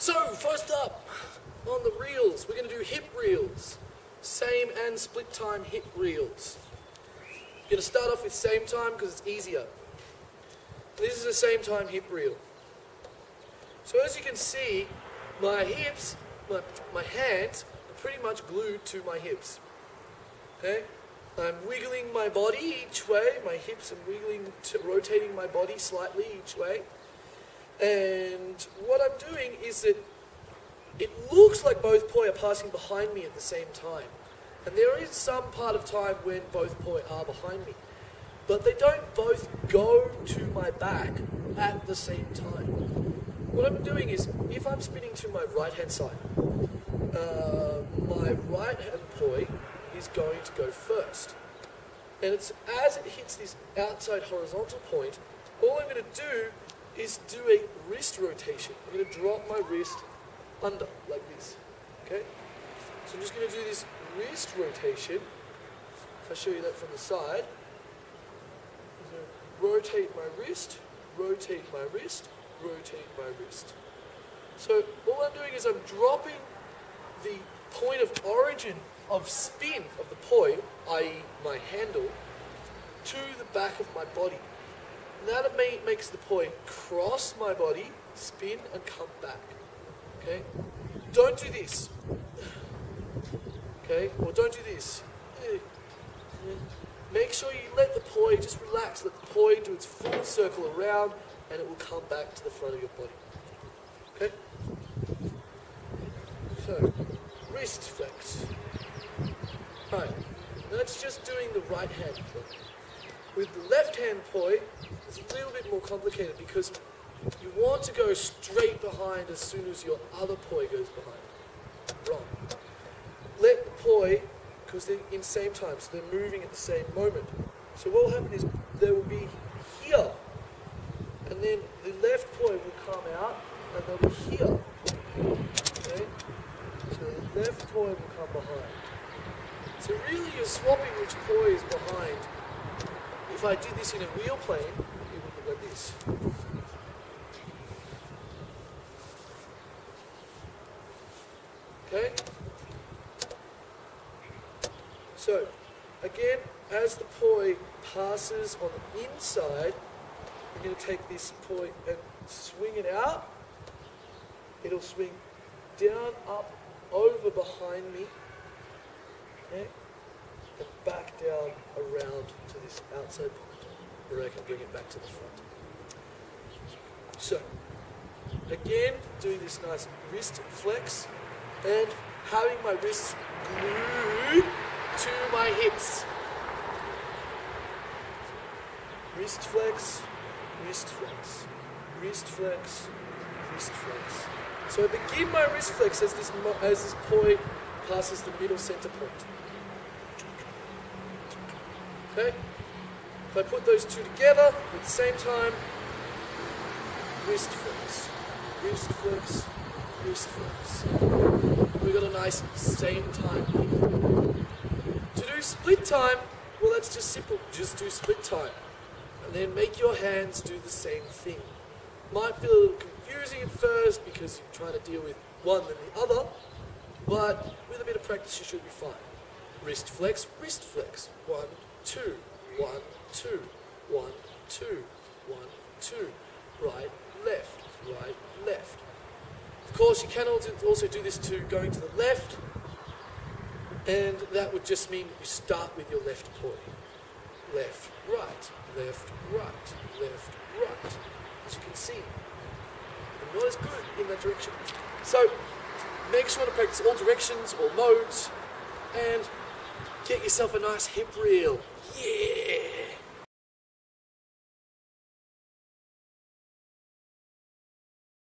So, first up, on the reels, we're going to do hip reels. Same and split time hip reels. We're going to start off with same time because it's easier. This is a same time hip reel. So as you can see, my hips, my hands are pretty much glued to my hips. Okay? I'm wiggling my body each way, my hips are wiggling, rotating my body slightly each way. And what I'm doing is that it looks like both poi are passing behind me at the same time. And there is some part of time when both poi are behind me. But they don't both go to my back at the same time. What I'm doing is, if I'm spinning to my right hand side, my right hand poi is going to go first. And it's as it hits this outside horizontal point, all I'm going to do is do a wrist rotation. I'm going to drop my wrist under, like this. Okay? So I'm just going to do this wrist rotation. If I show you that from the side, I'm going to rotate my wrist, rotate my wrist, rotate my wrist. So all I'm doing is I'm dropping the point of origin of spin of the poi, i.e. my handle, to the back of my body. And that makes the poi cross my body, spin and come back. Okay? Don't do this. Okay? Or don't do this. Make sure you let the poi just relax. Let the poi do its full circle around and it will come back to the front of your body. Okay? So, wrist flex. Right. That's just doing the right hand poi. With the left hand poi, it's a little bit more complicated because you want to go straight behind as soon as your other poi goes behind. Wrong. Let the poi, because they're in the same time, so they're moving at the same moment. So what will happen is they will be here, and then the left poi will come out, and they'll be here. Okay? So the left poi will come behind. So really you're swapping which poi is behind. If I did this in a wheel plane, it would look like this. Okay? So, again, as the poi passes on the inside, I'm going to take this poi and swing it out. It'll swing down, up, over behind me. Okay? And back down around to this outside point, where I can bring it back to the front. So, again, doing this nice wrist flex, and having my wrists glued to my hips. Wrist flex, wrist flex, wrist flex, wrist flex. So I begin my wrist flex as this poi passes the middle center point. Okay? If I put those two together at the same time, wrist flex, wrist flex, wrist flex. We've got a nice same time. To do split time, well, that's just simple. Just do split time. And then make your hands do the same thing. Might feel a little confusing at first because you're trying to deal with one and the other, but with a bit of practice you should be fine. Wrist flex, wrist flex. 1, 2, 1, 2, 1, 2, 1, 2. Right, left, right, left. Of course, you can also do this to going to the left, and that would just mean you start with your left poi. Left, right, left, right, left, right. As you can see, I'm not as good in that direction. So, make sure to practice all directions, all modes, and get yourself a nice hip reel. Yeah!